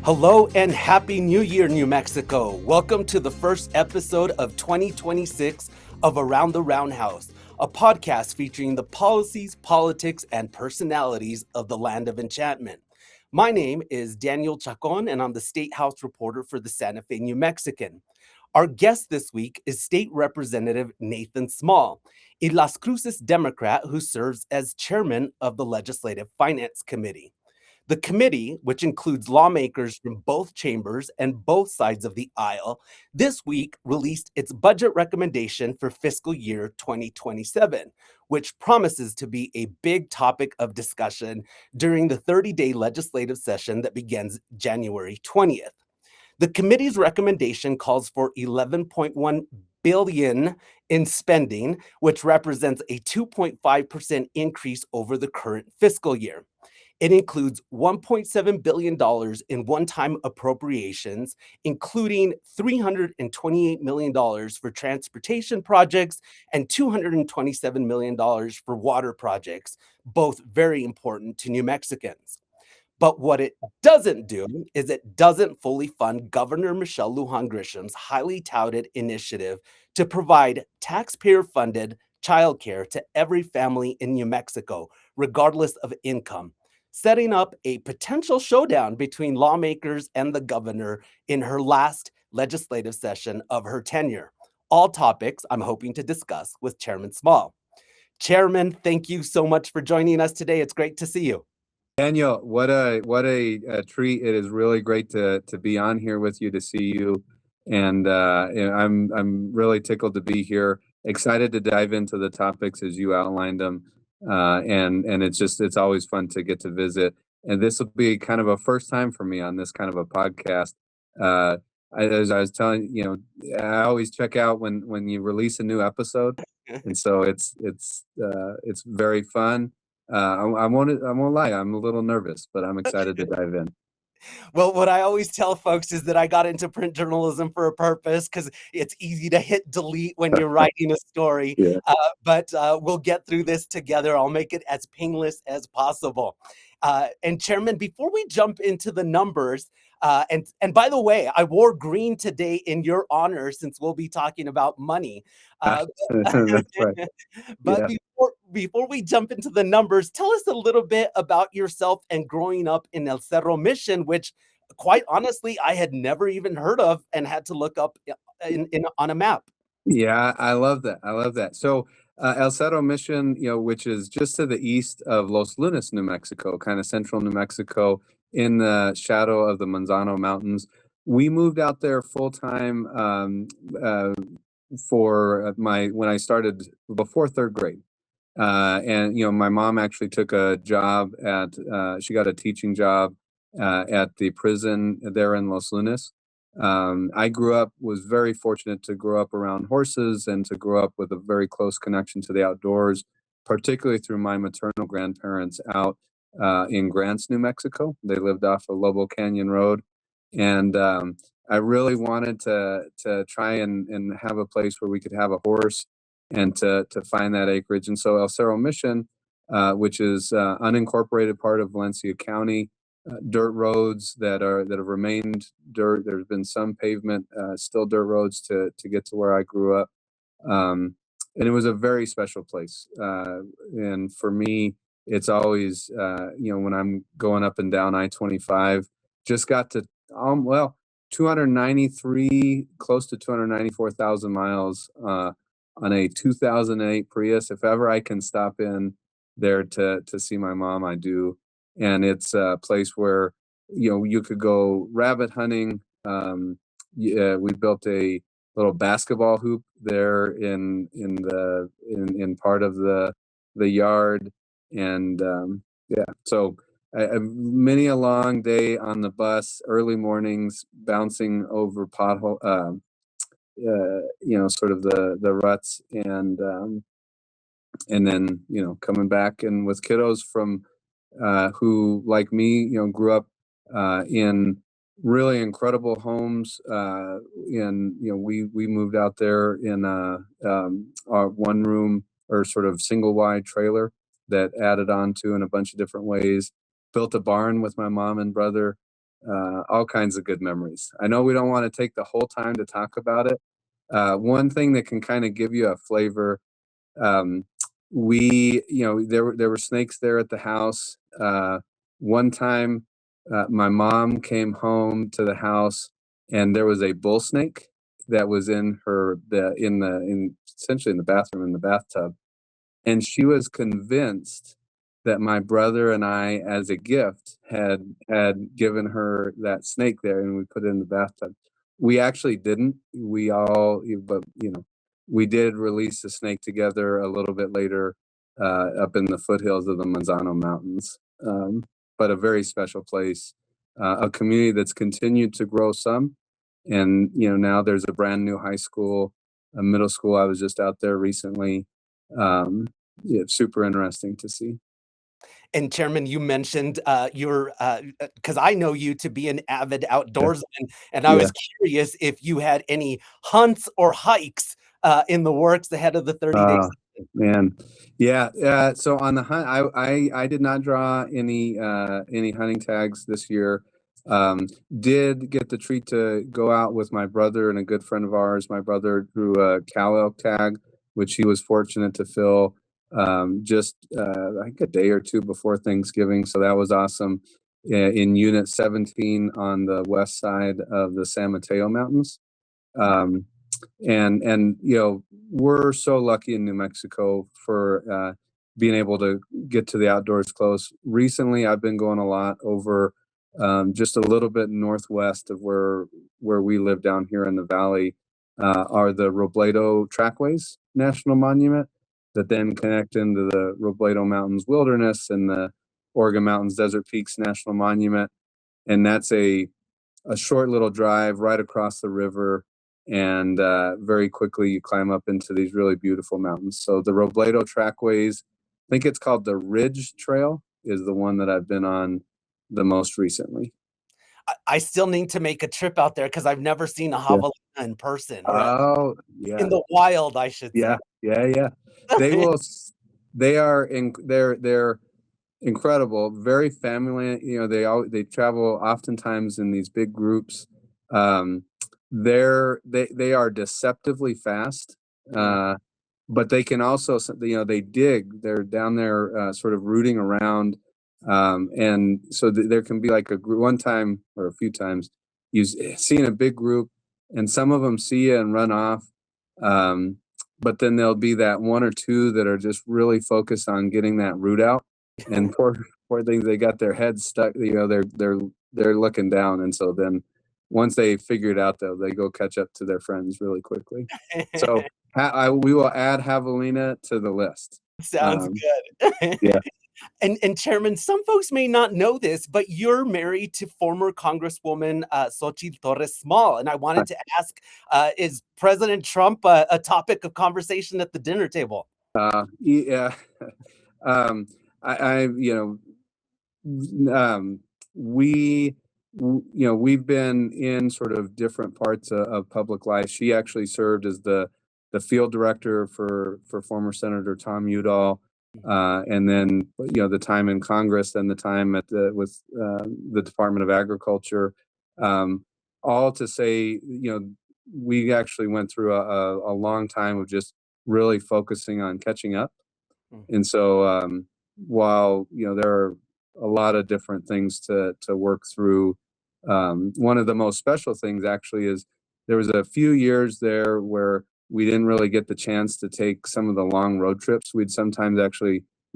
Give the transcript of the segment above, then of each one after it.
Hello and Happy New Year, New Mexico. Welcome to the first episode of 2026 of Around the Roundhouse, a podcast featuring the policies, politics, and personalities of the land of enchantment. My name is Daniel Chacón, and I'm the State House reporter for the Santa Fe New Mexican. Our guest this week is State Representative Nathan Small, a Las Cruces Democrat who serves as chairman of the Legislative Finance Committee. The committee, which includes lawmakers from both chambers and both sides of the aisle, this week released its budget recommendation for fiscal year 2027, which promises to be a big topic of discussion during the 30-day legislative session that begins January 20th. The committee's recommendation calls for $11.1 billion in spending, which represents a 2.5% increase over the current fiscal year. It includes $1.7 billion in one-time appropriations, including $328 million for transportation projects and $227 million for water projects, both very important to New Mexicans. But what it doesn't do is it doesn't fully fund Governor Michelle Lujan Grisham's highly touted initiative to provide taxpayer-funded childcare to every family in New Mexico, regardless of income, setting up a potential showdown between lawmakers and the governor in her last legislative session of her tenure. All topics I'm hoping to discuss with Chairman Small. Chairman, thank you so much for joining us today. It's great to see you. Daniel, what a treat! It is really great to be on here with you, to see you, and I'm really tickled to be here. Excited to dive into the topics as you outlined them, and it's always fun to get to visit. And this will be kind of a first time for me on this kind of a podcast. As I was telling you, I always check out when you release a new episode, and so it's very fun. I won't lie, I'm a little nervous, but I'm excited to dive in. Well, what I always tell folks is that I got into print journalism for a purpose because it's easy to hit delete when you're writing a story. Yeah. But we'll get through this together. I'll make it as painless as possible. And Chairman, before we jump into the numbers, and by the way, I wore green today in your honor since we'll be talking about money. That's right. But Yeah. before we jump into the numbers, tell us a little bit about yourself and growing up in El Cerro Mission, which quite honestly, I had never even heard of and had to look up on a map. Yeah, I love that. I love that. So, El Cerro Mission, which is just to the east of Los Lunas, New Mexico, kind of central New Mexico, in the shadow of the Manzano Mountains. We moved out there full time for when I started before third grade. And my mom actually took a job she got a teaching job at the prison there in Los Lunas. I was very fortunate to grow up around horses and to grow up with a very close connection to the outdoors, particularly through my maternal grandparents out in Grants, New Mexico. They lived off of Lobo Canyon Road. And I really wanted to try and have a place where we could have a horse and to find that acreage. And so El Cerro Mission, which is unincorporated part of Valencia County, dirt roads that have remained dirt. There's been some pavement, still dirt roads to get to where I grew up. And it was a very special place. And for me, it's always, when I'm going up and down I-25, just got to, 293, close to 294,000 miles on a 2008 Prius. If ever I can stop in there to see my mom, I do. And it's a place where you could go rabbit hunting. We built a little basketball hoop there in part of the yard, and so many a long day on the bus, early mornings, bouncing over pothole, sort of the ruts, and then coming back and with kiddos from who, like me, grew up in really incredible homes. And we moved out there in our one room or sort of single wide trailer that added on to in a bunch of different ways. Built a barn with my mom and brother. all kinds of good memories. I know we don't want to take the whole time to talk about it. One thing that can kind of give you a flavor, there were snakes there at the house. One time, my mom came home to the house, and there was a bull snake that was essentially in the bathroom, in the bathtub, and she was convinced that my brother and I, as a gift, had given her that snake there, and we put it in the bathtub. We actually didn't. But we did release the snake together a little bit later, up in the foothills of the Manzano Mountains. But a very special place, a community that's continued to grow some, and now there's a brand new high school, a middle school. I was just out there recently. Super interesting to see. And Chairman, you mentioned because I know you to be an avid outdoorsman, and I was curious if you had any hunts or hikes in the works ahead of the 30 days. Man, yeah. So on the hunt, I did not draw any hunting tags this year. Did get the treat to go out with my brother and a good friend of ours. My brother drew a cow elk tag, which he was fortunate to fill just I think a day or two before Thanksgiving. So that was awesome. In Unit 17 on the west side of the San Mateo Mountains. And we're so lucky in New Mexico for being able to get to the outdoors close. Recently, I've been going a lot over just a little bit northwest of where we live down here in the valley, are the Robledo Trackways National Monument that then connect into the Robledo Mountains Wilderness and the Oregon Mountains Desert Peaks National Monument. And that's a short little drive right across the river. And very quickly you climb up into these really beautiful mountains. So the Robledo Trackways, I think it's called the Ridge Trail, is the one that I've been on the most recently. I still need to make a trip out there because I've never seen a javelina in person. Oh, yeah. In the wild, I should say. Yeah. They're incredible, very family. They travel oftentimes in these big groups. They are deceptively fast, but they can also, they dig. They're down there sort of rooting around, and so there can be like one time or a few times you see in a big group, and some of them see you and run off. But then there'll be that one or two that are just really focused on getting that root out, and poor things, they got their heads stuck. They're looking down, and so then once they figure it out, though, they go catch up to their friends really quickly. So we will add javelina to the list. Sounds good. Yeah. And Chairman, some folks may not know this, but you're married to former Congresswoman Xochitl Torres Small. And I wanted to ask, is President Trump a topic of conversation at the dinner table? Yeah. We've been in sort of different parts of public life. She actually served as the field director for former Senator Tom Udall. And then, the time in Congress and the time with the Department of Agriculture, all to say, we actually went through a long time of just really focusing on catching up. And so, while, there are a lot of different things to work through, one of the most special things actually is there was a few years there where we didn't really get the chance to take some of the long road trips. We'd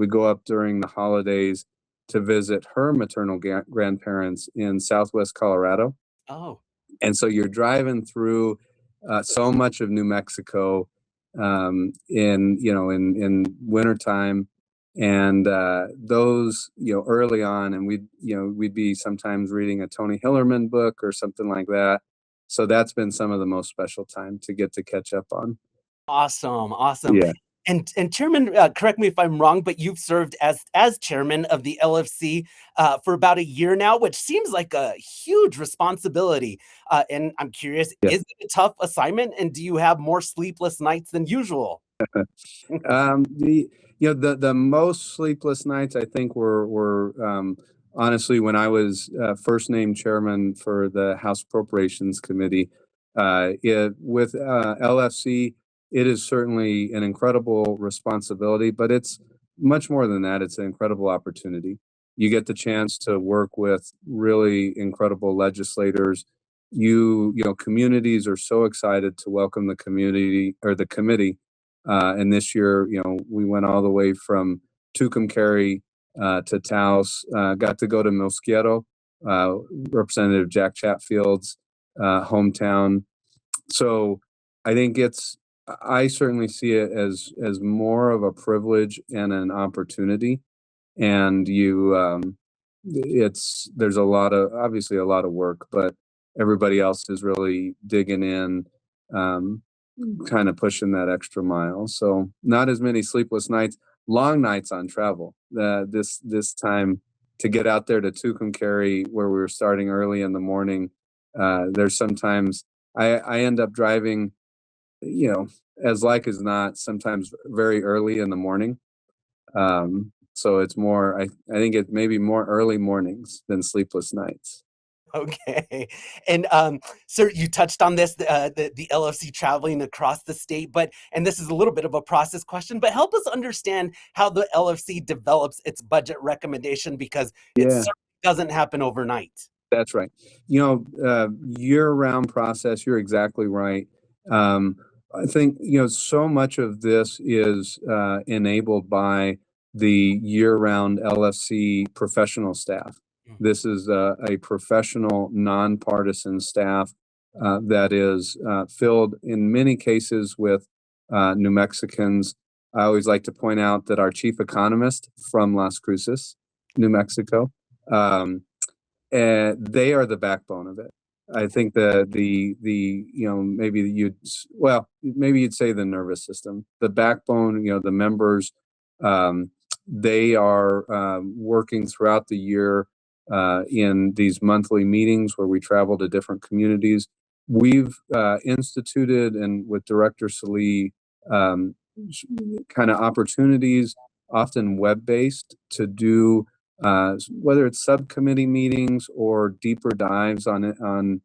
go up during the holidays to visit her maternal grandparents in Southwest Colorado. Oh. And so you're driving through so much of New Mexico in wintertime. And those, early on, and we'd be sometimes reading a Tony Hillerman book or something like that. So that's been some of the most special time to get to catch up on. Awesome. Yeah. And Chairman, correct me if I'm wrong, but you've served as chairman of the LFC for about a year now, which seems like a huge responsibility. And I'm curious, is it a tough assignment, and do you have more sleepless nights than usual? The most sleepless nights I think were honestly, when I was first named chairman for the House Appropriations Committee, with LFC, it is certainly an incredible responsibility, but it's much more than that. It's an incredible opportunity. You get the chance to work with really incredible legislators. You know, communities are so excited to welcome the community or the committee. And this year, you know, we went all the way from Tucumcari to Taos, got to go to Mosquero, Representative Jack Chatfield's hometown. So I think I certainly see it as more of a privilege and an opportunity. And there's obviously a lot of work, but everybody else is really digging in, kind of pushing that extra mile. So not as many sleepless nights, long nights on travel. This time to get out there to Tucumcari, where we were starting early in the morning. There's sometimes I end up driving, you know, as like as not, sometimes very early in the morning. So it's more, I think it may be more early mornings than sleepless nights. Okay. And sir, you touched on this, the LFC traveling across the state, and this is a little bit of a process question, but help us understand how the LFC develops its budget recommendation, because it certainly doesn't happen overnight. That's right. You know, year-round process, you're exactly right. I think, you know, so much of this is enabled by the year-round LFC professional staff. This is a professional, nonpartisan staff that is filled in many cases with New Mexicans. I always like to point out that our chief economist from Las Cruces, New Mexico, and they are the backbone of it. I think the you know, maybe you'd say the nervous system, the backbone, you know, the members, they are working throughout the year in these monthly meetings where we travel to different communities. We've instituted, and with Director Salee, kind of opportunities, often web-based, to do whether it's subcommittee meetings or deeper dives on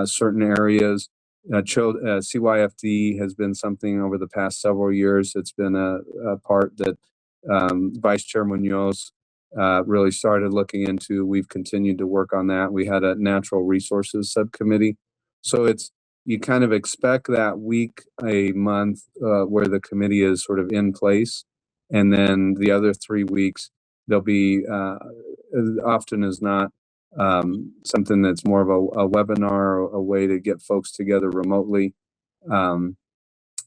certain areas. CYFD has been something over the past several years. It's been a part that Vice Chair Munoz really started looking into. We've continued to work on that. We had a natural resources subcommittee. So you kind of expect that week, a month, where the committee is sort of in place. And then the other 3 weeks, there'll be often as not something that's more of a webinar, or a way to get folks together remotely. And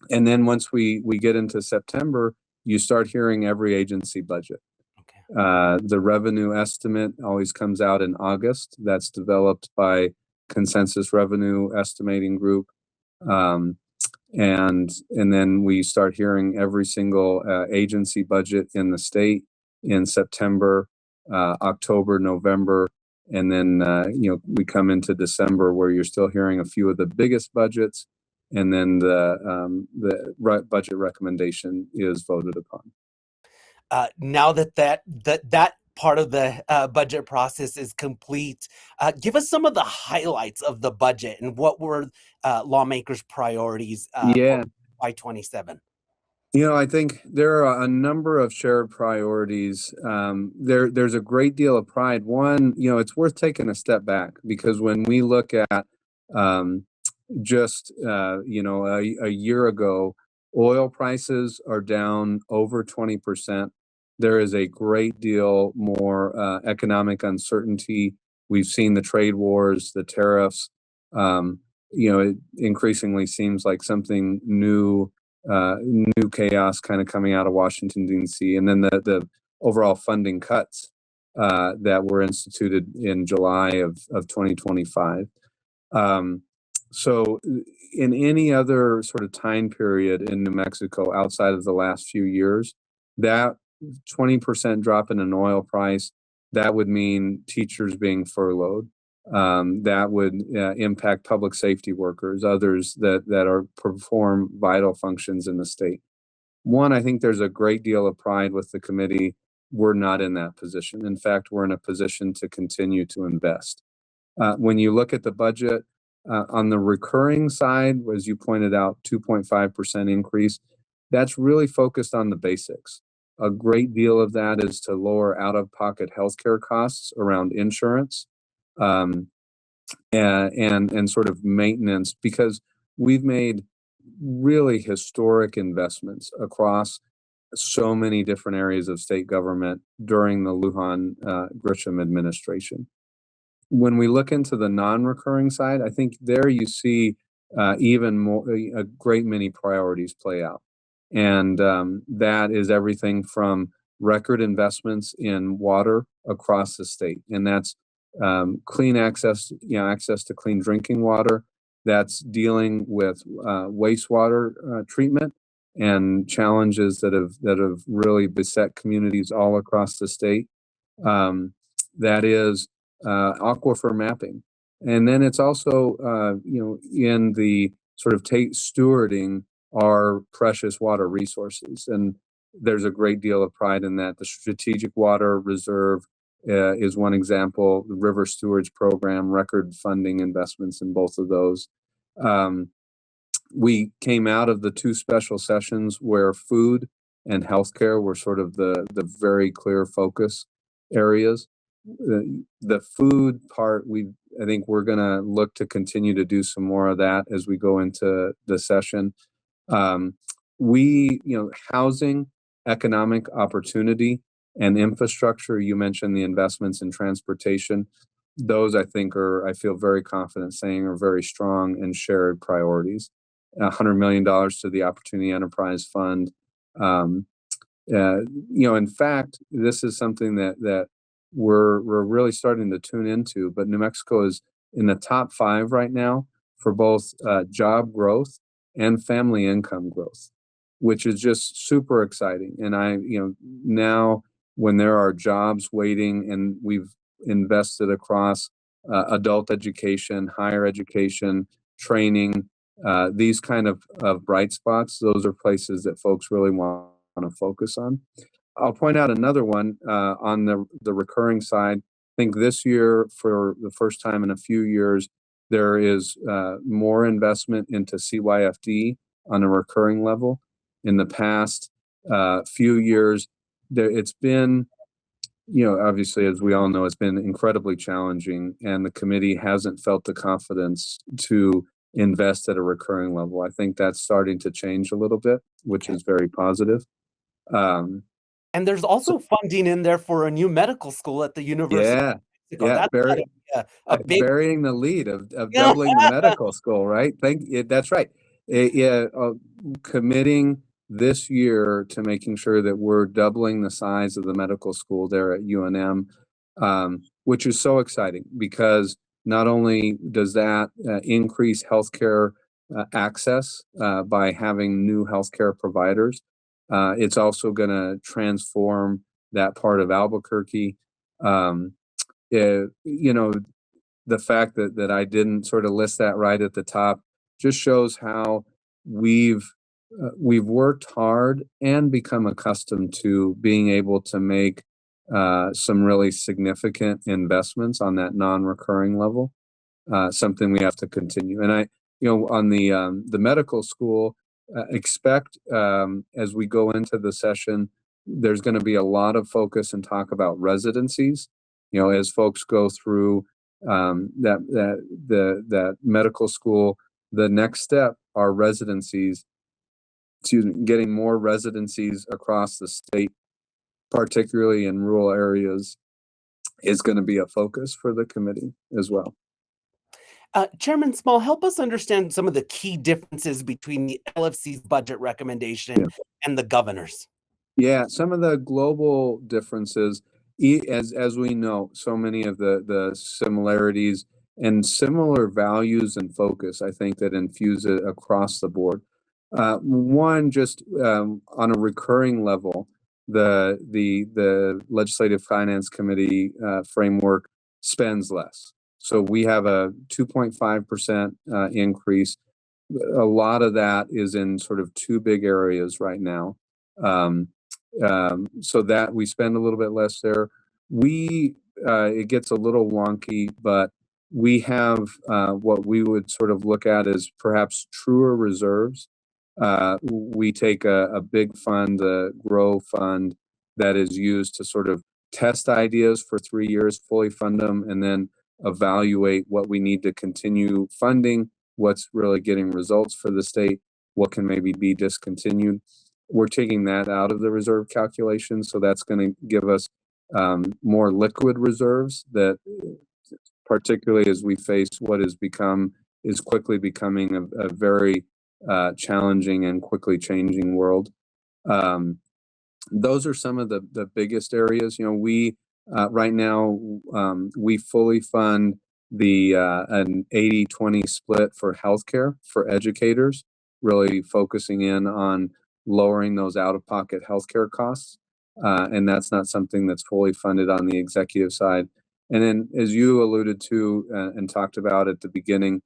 then once we get into September, you start hearing every agency budget. Okay. The revenue estimate always comes out in August. That's developed by Consensus Revenue Estimating Group. And then we start hearing every single agency budget in the state in September, October, November, and then you know, we come into December, where you're still hearing a few of the biggest budgets, and then the budget recommendation is voted upon. Now that part of the budget process is complete, give us some of the highlights of the budget and what were lawmakers' priorities for FY27. You know, I think there are a number of shared priorities. There's a great deal of pride. One, you know, it's worth taking a step back, because when we look at you know, a year ago, oil prices are down over 20%. There is a great deal more economic uncertainty. We've seen the trade wars, the tariffs. You know, it increasingly seems like something new chaos kind of coming out of Washington, D.C. And then the overall funding cuts that were instituted in July of 2025. So in any other sort of time period in New Mexico outside of the last few years, that 20% drop in an oil price, that would mean teachers being furloughed. That would impact public safety workers, others that perform vital functions in the state. One, I think there's a great deal of pride with the committee we're not in that position. In fact, we're in a position to continue to invest. When you look at the budget, on the recurring side, as you pointed out, 2.5% increase, that's really focused on the basics. A great deal of that is to lower out-of-pocket healthcare costs around insurance, and sort of maintenance, because we've made really historic investments across so many different areas of state government during the Lujan Grisham administration. When we look into the non-recurring side, I think there you see even more, a great many priorities play out. And that is everything from record investments in water across the state. And that's clean access, access to clean drinking water. That's dealing with wastewater treatment and challenges that have really beset communities all across the state. That is aquifer mapping. And then it's also, in the sort of stewarding our precious water resources. And there's a great deal of pride in that. The Strategic Water Reserve is one example. The River Stewards Program, record funding investments in both of those. We came out of the two special sessions where food and healthcare were sort of the very clear focus areas. The food part, I think we're going to look to continue to do some more of that as we go into the session. Housing, economic opportunity, and infrastructure. You mentioned the investments in transportation. Those I feel very confident saying are very strong and shared priorities. $100 million to the Opportunity Enterprise Fund. In fact, this is something that we're really starting to tune into, but New Mexico is in the top 5 right now for both job growth and family income growth, which is just super exciting. And now when there are jobs waiting and we've invested across adult education, higher education, training, these kind of bright spots, those are places that folks really want to focus on. I'll point out another one on the recurring side. I think this year, for the first time in a few years, there is more investment into CYFD on a recurring level. In the past few years, it's been, obviously, as we all know, it's been incredibly challenging, and the committee hasn't felt the confidence to invest at a recurring level. I think that's starting to change a little bit, which is very positive. And there's also funding in there for a new medical school at the University of Mexico. That's burying the lead of doubling the medical school, right? That's right. Committing this year to making sure that we're doubling the size of the medical school there at UNM, which is so exciting because not only does that increase healthcare access by having new healthcare providers, it's also going to transform that part of Albuquerque. The fact that I didn't sort of list that right at the top just shows how we've worked hard and become accustomed to being able to make some really significant investments on that non-recurring level. Something we have to continue. And on the medical school, expect as we go into the session, there's going to be a lot of focus and talk about residencies. As folks go through that medical school, the next step are residencies. Getting more residencies across the state, particularly in rural areas, is going to be a focus for the committee as well. Chairman Small, help us understand some of the key differences between the LFC's budget recommendation and the governor's. Yeah, some of the global differences, as we know, so many of the similarities and similar values and focus, I think, that infuse it across the board. One, just on a recurring level, the Legislative Finance Committee framework spends less. So we have a 2.5% increase. A lot of that is in sort of two big areas right now. So that we spend a little bit less there. It gets a little wonky, but we have what we would sort of look at as perhaps truer reserves. We take a big fund, the Grow Fund, that is used to sort of test ideas for 3 years, fully fund them, and then evaluate what we need to continue funding, what's really getting results for the state, what can maybe be discontinued. We're taking that out of the reserve calculation, so that's going to give us more liquid reserves that, particularly as we face what is quickly becoming a very challenging and quickly changing world. Those are some of the biggest areas. We right now we fully fund an 80-20 split for healthcare for educators, really focusing in on lowering those out-of-pocket healthcare costs. And that's not something that's fully funded on the executive side. And then, as you alluded to and talked about at the beginning,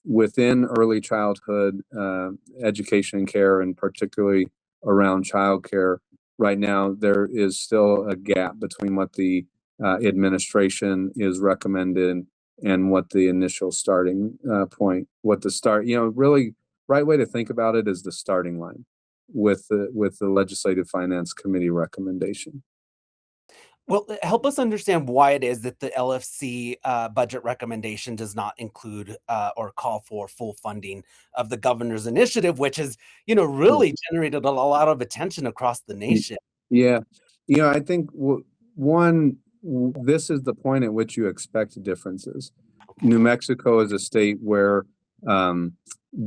within early childhood education and care, and particularly around childcare, right now there is still a gap between what the administration is recommended and what the initial starting point, really right way to think about it is the starting line with the Legislative Finance Committee recommendation. Well, help us understand why it is that the LFC budget recommendation does not include or call for full funding of the governor's initiative, which has, really generated a lot of attention across the nation. Yeah, I think this is the point at which you expect differences. New Mexico is a state where,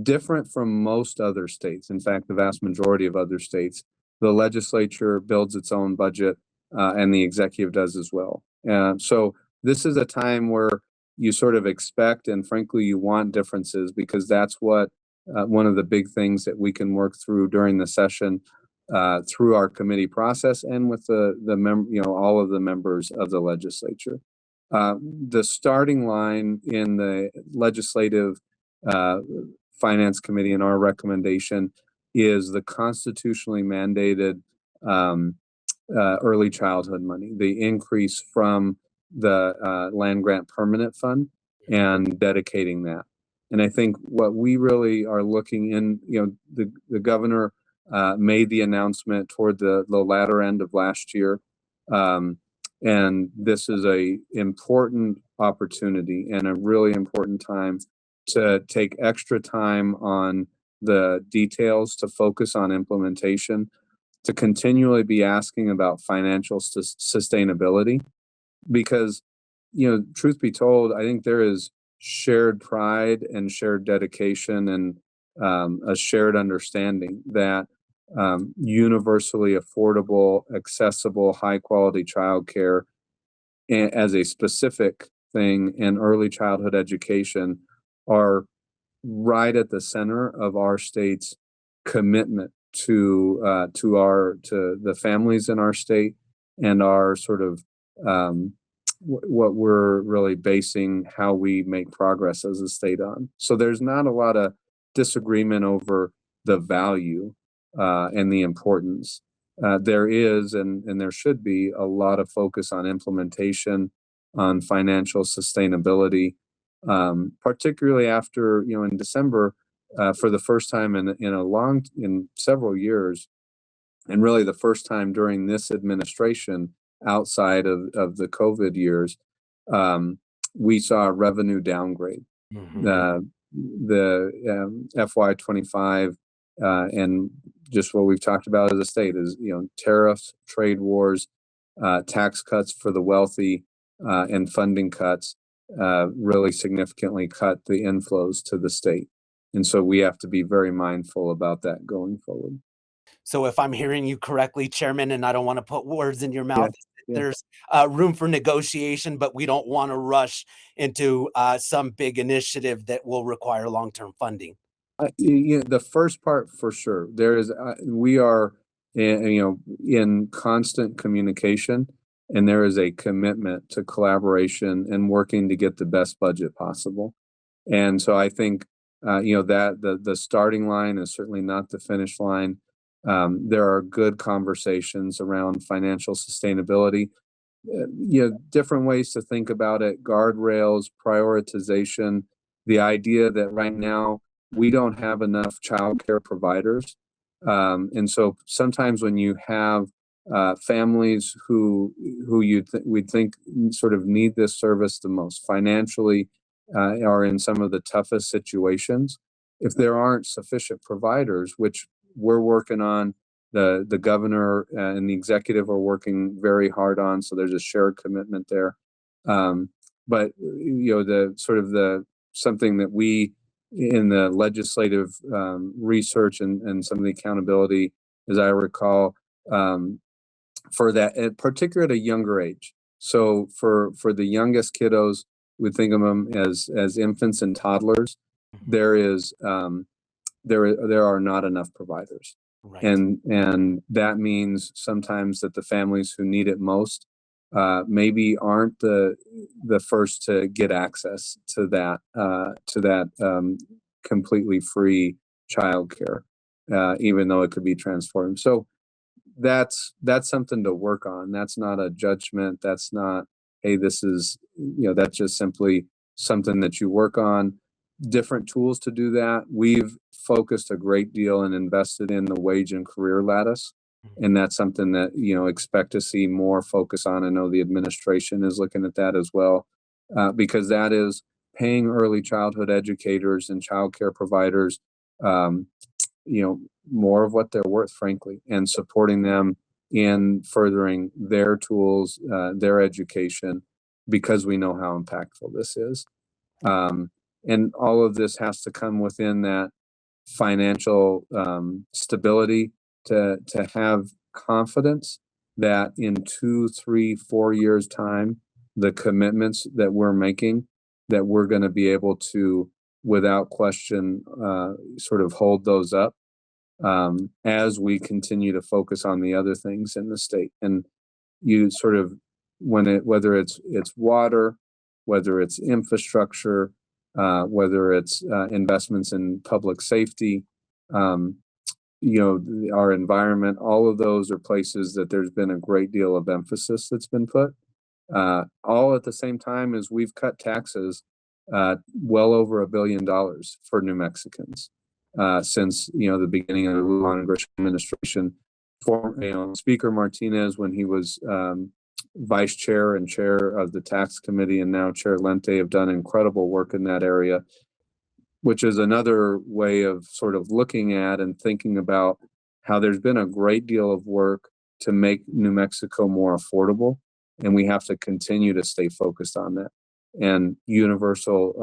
different from most other states, in fact, the vast majority of other states, the legislature builds its own budget. And the executive does as well. So this is a time where you sort of expect, and frankly, you want differences, because that's what one of the big things that we can work through during the session, through our committee process, and with all of the members of the legislature. The starting line in the Legislative Finance Committee and our recommendation is the constitutionally mandated early childhood money, the increase from the land grant permanent fund, and dedicating that. And I think what we really are looking in, the governor made the announcement toward the latter end of last year. And this is a important opportunity and a really important time to take extra time on the details, to focus on implementation, to continually be asking about financial sustainability, because, truth be told, I think there is shared pride and shared dedication and a shared understanding that universally affordable, accessible, high quality childcare as a specific thing, and early childhood education are right at the center of our state's commitment to the families in our state, and our sort of what we're really basing how we make progress as a state on. So there's not a lot of disagreement over the value and the importance. There is, and there should be, a lot of focus on implementation, on financial sustainability, particularly after, in December, for the first time in several years, and really the first time during this administration outside of the COVID years, we saw a revenue downgrade. The FY25 and just what we've talked about as a state is, tariffs, trade wars, tax cuts for the wealthy, and funding cuts really significantly cut the inflows to the state. And so we have to be very mindful about that going forward. So if I'm hearing you correctly, Chairman, and I don't want to put words in your mouth, Yeah. there's room for negotiation, but we don't want to rush into some big initiative that will require long-term funding. The first part for sure. There is we are in constant communication, and there is a commitment to collaboration and working to get the best budget possible. And so I think that the starting line is certainly not the finish line. There are good conversations around financial sustainability. Different ways to think about it, guardrails, prioritization, the idea that right now we don't have enough childcare providers. And so sometimes when you have families who we'd think sort of need this service the most financially, are in some of the toughest situations, if there aren't sufficient providers, which we're working on, the governor and the executive are working very hard on, so there's a shared commitment there. But the sort of the something that we in the legislative research and some of the accountability, as I recall, for that, particularly at a younger age. So for the youngest kiddos, we think of them as infants and toddlers. There are not enough providers. Right. And that means sometimes that the families who need it most maybe aren't the first to get access to that completely free childcare, even though it could be transformed. So that's something to work on. That's not a judgment. That's not, hey, this is, that's just simply something that you work on. Different tools to do that. We've focused a great deal and invested in the wage and career lattice. And that's something that, expect to see more focus on. I know the administration is looking at that as well, because that is paying early childhood educators and childcare providers, more of what they're worth, frankly, and supporting them in furthering their tools, their education, because we know how impactful this is. And all of this has to come within that financial stability to have confidence that in 2, 3, 4 years time, the commitments that we're making, that we're going to be able to, without question, sort of hold those up as we continue to focus on the other things in the state. And you sort of, whether it's water, whether it's infrastructure, whether it's investments in public safety, our environment, all of those are places that there's been a great deal of emphasis that's been put. All at the same time as we've cut taxes well over $1 billion for New Mexicans since the beginning of the Lujan Grisham administration. Speaker Martinez, when he was vice chair and chair of the tax committee, and now Chair Lente, have done incredible work in that area, which is another way of sort of looking at and thinking about how there's been a great deal of work to make New Mexico more affordable, and we have to continue to stay focused on that. And universal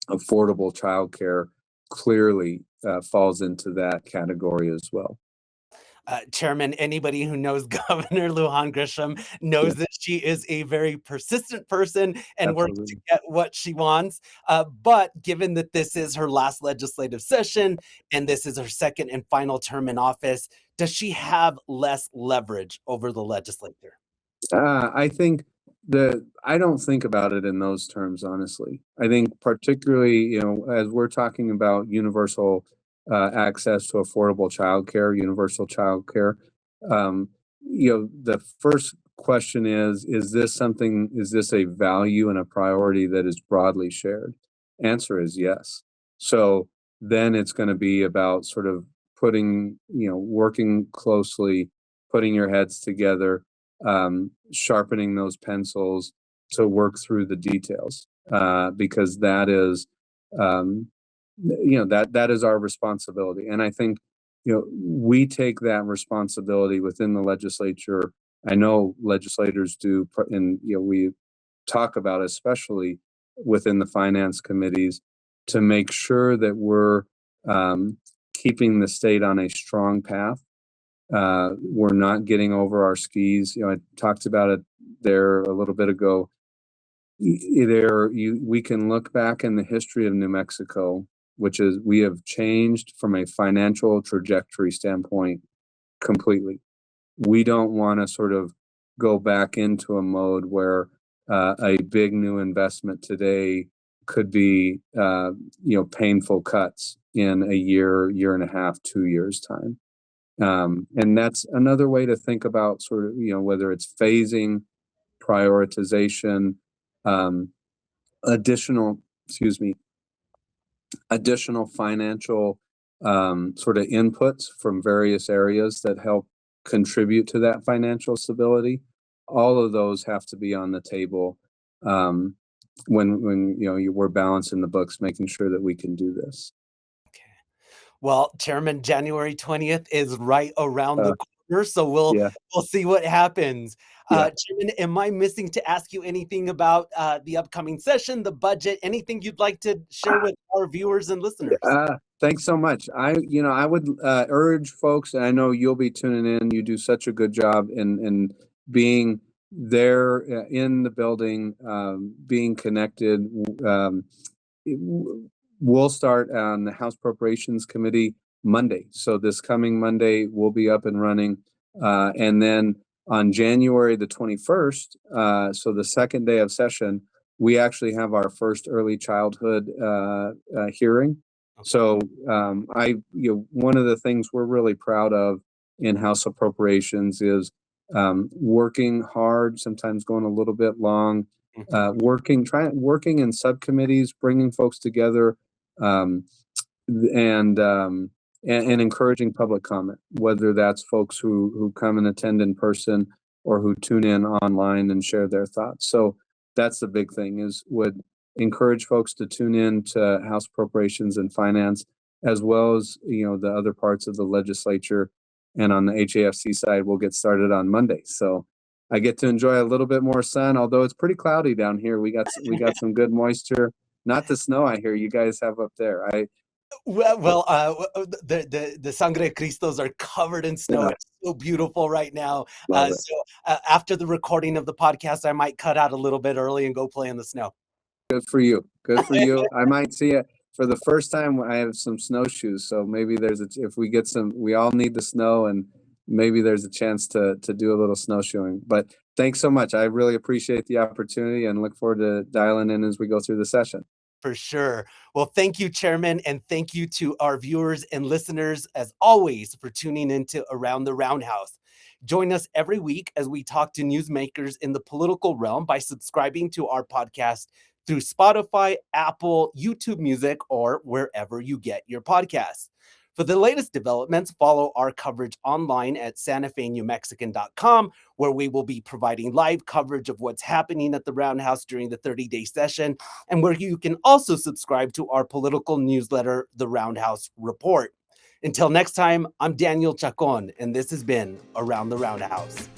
affordable childcare clearly falls into that category as well. Chairman, anybody who knows Governor Lujan Grisham knows that she is a very persistent person and works to get what she wants. But given that this is her last legislative session and this is her second and final term in office, does she have less leverage over the legislature? I think I don't think about it in those terms, honestly. I think particularly, as we're talking about universal access to affordable childcare, universal childcare. The first question is this a value and a priority that is broadly shared? Answer is yes. So then it's going to be about sort of working closely, putting your heads together, sharpening those pencils to work through the details, because that is, that is our responsibility. And I think, we take that responsibility within the legislature. I know legislators do, and, we talk about, especially within the finance committees, to make sure that we're keeping the state on a strong path. We're not getting over our skis. I talked about it there a little bit ago. We can look back in the history of New Mexico, which is we have changed from a financial trajectory standpoint completely. We don't want to sort of go back into a mode where a big new investment today could be, painful cuts in a year and a half, 2 years time. And that's another way to think about sort of, whether it's phasing, prioritization, additional, excuse me, additional financial sort of inputs from various areas that help contribute to that financial stability. All of those have to be on the table when we're balancing the books, making sure that we can do this. Okay. Well, Chairman, January 20th is right around the corner, so Yeah. we'll see what happens. Yeah. Chairman, am I missing to ask you anything about the upcoming session, the budget, anything you'd like to share with our viewers and listeners? Thanks so much. I would urge folks, and I know you'll be tuning in. You do such a good job in being there in the building, being connected. We'll start on the House Appropriations Committee Monday. So this coming Monday, we'll be up and running. And then on January the 21st, so the second day of session, we actually have our first early childhood hearing. So one of the things we're really proud of in House Appropriations is working hard, sometimes going a little bit long, working in subcommittees, bringing folks together, and encouraging public comment, whether that's folks who come and attend in person or who tune in online and share their thoughts. So that's the big thing, would encourage folks to tune in to House Appropriations and Finance, as well as the other parts of the legislature. And on the HAFC side, we'll get started on Monday. So I get to enjoy a little bit more sun, although it's pretty cloudy down here. We got some good moisture. Not the snow I hear you guys have up there. The Sangre Cristos are covered in snow. It's so beautiful right now. After the recording of the podcast, I might cut out a little bit early and go play in the snow. Good for you. Good for you. I might see it for the first time. I have some snowshoes, so maybe if we get some, we all need the snow, and maybe there's a chance to do a little snowshoeing. But thanks so much. I really appreciate the opportunity and look forward to dialing in as we go through the session. For sure. Well, thank you, Chairman, and thank you to our viewers and listeners, as always, for tuning into Around the Roundhouse. Join us every week as we talk to newsmakers in the political realm by subscribing to our podcast through Spotify, Apple, YouTube Music, or wherever you get your podcasts. For the latest developments, follow our coverage online at santafenewmexican.com, where we will be providing live coverage of what's happening at the Roundhouse during the 30-day session, and where you can also subscribe to our political newsletter, The Roundhouse Report. Until next time, I'm Daniel Chacón, and this has been Around the Roundhouse.